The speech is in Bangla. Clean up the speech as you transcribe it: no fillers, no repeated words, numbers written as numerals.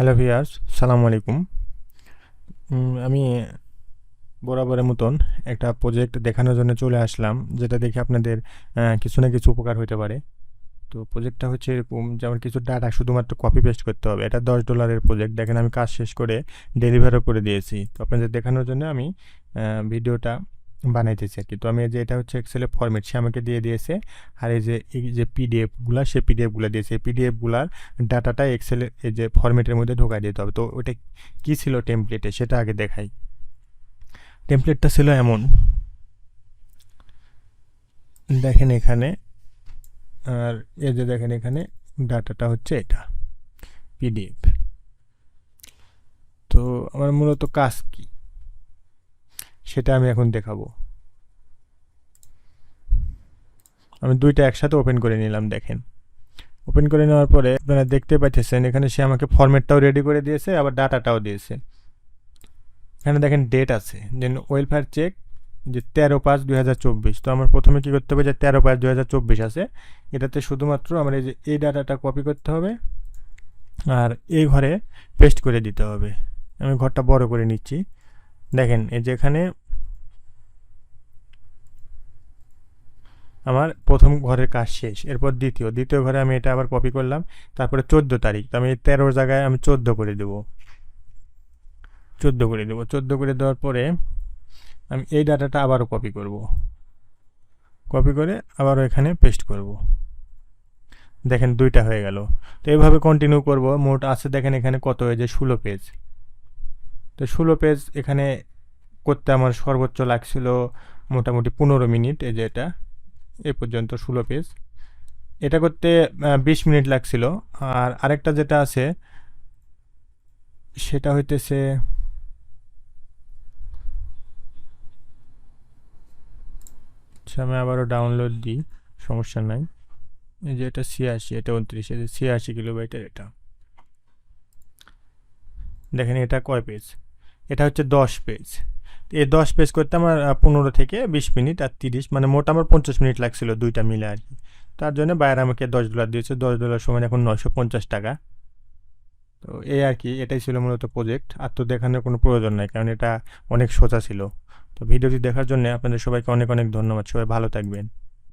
হ্যালো ভিউয়ার্স, সালামু আলাইকুম। আমি বরাবরের মতন একটা প্রজেক্ট দেখানোর জন্য চলে আসলাম, যেটা দেখে আপনাদের কিছু না কিছু উপকার হতে পারে। তো প্রজেক্টটা হচ্ছে এরকম, যেমন কিছু ডাটা শুধুমাত্র কপি পেস্ট করতে হবে। এটা $10 প্রজেক্ট। দেখেন আমি কাজ শেষ করে ডেলিভারও করে দিয়েছি। তো আপনাদের দেখানোর জন্য আমি ভিডিওটা বানাইতেছি আর কি। তো আমি এই যে এটা হচ্ছে এক্সেলের ফরম্যাট সে আমাকে দিয়ে দিয়েছে। আর এই যে পিডিএফগুলা সে পিডিএফগুলো দিয়েছে। এই পিডিএফগুলার ডাটাটা এক্সেলের এই যে ফরম্যাটের মধ্যে ঢোকাই দিতে হবে। তো ওটা কী ছিল টেমপ্লেটে সেটা আগে দেখাই। টেমপ্লেটটা ছিল এমন, দেখেন এখানে, আর এই যে দেখেন এখানে ডাটাটা হচ্ছে এটা পিডিএফ। তো আমার মূলত কাজ কি সেটা আমি এখন দেখাবো। আমি দুইটা একসাথে ওপেন করে নিলাম। দেখেন ওপেন করে নেওয়ার পরে আপনারা দেখতে পাচ্ছেন এখানে সে আমাকে ফরম্যাটটাও রেডি করে দিয়েছে, আবার ডাটাটাও দিয়েছে। এখানে দেখেন ডেট আছে, দেন ওয়েলফেয়ার চেক যে 13/5/2024। তো আমার প্রথমে কী করতে হবে, যে 13/5/2024 আছে, এটাতে শুধুমাত্র আমার এই যে এই ডাটাটা কপি করতে হবে আর এই ঘরে পেস্ট করে দিতে হবে। আমি ঘরটা বড় করে নিচ্ছি। দেখেন এই যে এখানে আমার প্রথম ঘরের কাজ শেষ। এরপর দ্বিতীয় ঘরে আমি এটা আবার কপি করলাম। তারপরে 14 তারিখ, তো আমি 13 জায়গায় আমি 14 করে দেবো। 14 করে দেওয়ার পরে আমি এই ডাটাটা আবারও কপি করব। কপি করে আবারও এখানে পেস্ট করব। দেখেন দুইটা হয়ে গেল। তো এইভাবে কন্টিনিউ করব। মোট আছে দেখেন এখানে কত হয়েছে, 16 পেজ। তো 16 পেজ এখানে করতে আমার সর্বোচ্চ লাগছিল মোটামুটি 15 মিনিট। এই যে এটা এ পর্যন্ত 16 পেজ। এটা করতে 20 মিনিট লাগছিল। আর আরেকটা যেটা আছে সেটা হইতেছে, আচ্ছা আমি আবারও ডাউনলোড দিই, সমস্যা নাই। এই যে এটা 86, এটা 29, এই যে 86 কিলোবাইটের এটা। দেখেন এটা কয় পেজ, এটা হচ্ছে 10 পেজ। এই 10 পেজ করতে আমার 15 থেকে 20 মিনিট আর 30, মানে মোট আমার 50 মিনিট লাগছিল দুইটা মিলে আর কি। তার জন্য বাইরে আমাকে $10 দিয়েছে। $10 সমান এখন 950 টাকা। তো এই আর কি, এটাই ছিল মূলত প্রজেক্ট। আর তো দেখানোর কোনো প্রয়োজন নাই, কারণ এটা অনেক সোজা ছিল। তো ভিডিওটি দেখার জন্য আপনাদের সবাইকে অনেক অনেক ধন্যবাদ। সবাই ভালো থাকবেন।